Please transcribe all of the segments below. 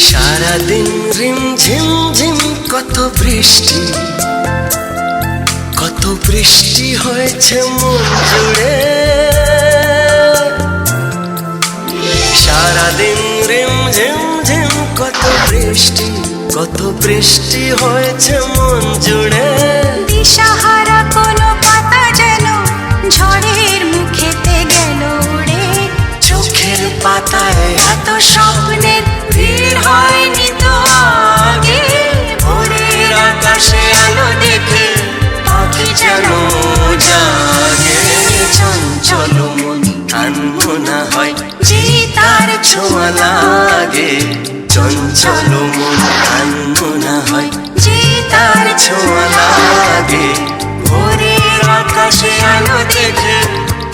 সারাদিন রিমঝিম ঝিম কত বৃষ্টি হয়েছে মন জুড়ে। সারাদিন রিমঝিম ঝিম কত বৃষ্টি হয়েছে মন জুড়ে। দিশাহারা কোনো পাতা যেন ঝড়ের মুখেতে গেল উড়ে। চোখের পাতায় এত স্বপ্নের ভিড় হয়নি তো আগে। ভোরের আকাশে আলো দেখে পাখি যেন জাগে। চঞ্চল মন আনমনা হয় যে তার ছোঁয়া লাগে। চঞ্চল মন আনমনা হয় যে তার ছোঁয়া লাগে। ভোরের আকাশে আলো দেখে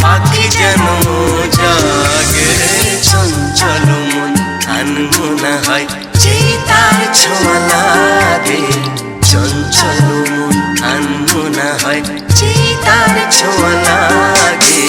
পাখি যেন জাগে। চঞ্চল মন আনমনা হয় যে তার ছোঁয়া লাগে। চঞ্চল মন আনমনা হয় যে তার ছোঁয়া লাগে।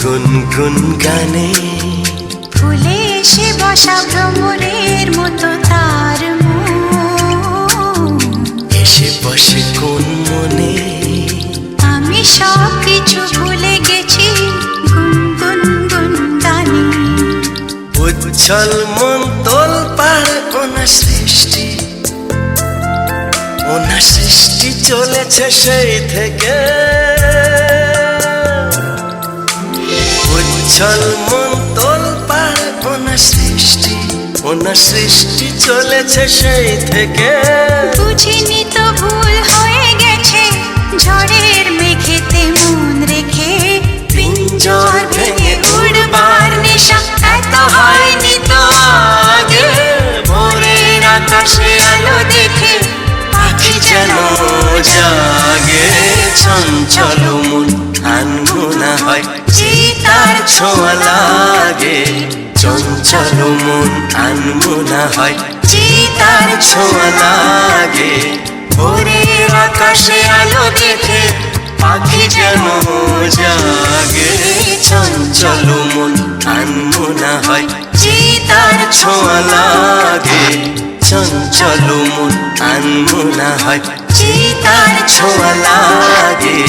গুনগুন গানে ফুলে এসে বসা ভ্রমরের মতো তার মন। এসে বসে কোন মনে আমি সব কিছু ভুলে গেছি গুনগুন গুন গানে। উজ্জ্বল মন তোল পাড় ওনার সৃষ্টি চলেছে সেই থেকে। উজ্জ্বল মন তোল পাড় ওনার সৃষ্টি চলেছে সেই থেকে। বুঝিনি তো ভুল হয়ে গেছে ঝড়ের মেঘেতে মন রেখে। পিঞ্জর ভেঙে উড়বার নেশা এত হয়নি তো আগে। ভোরের আকাশে আলো দেখে পাখি যেন জাগে। চঞ্চল মন আনমনা হয় যে তার ছোঁয়া লাগে। চঞ্চল মন আনমনা হয় যে তার ছোঁয়া লাগে। ভোরের আকাশে আলো দেখে পাখি যেন জাগে। চঞ্চল মন আনমনা হয় যে তার ছোঁয়া লাগে। চঞ্চল মন আনমনা হয় যে তার ছোঁয়া লাগে।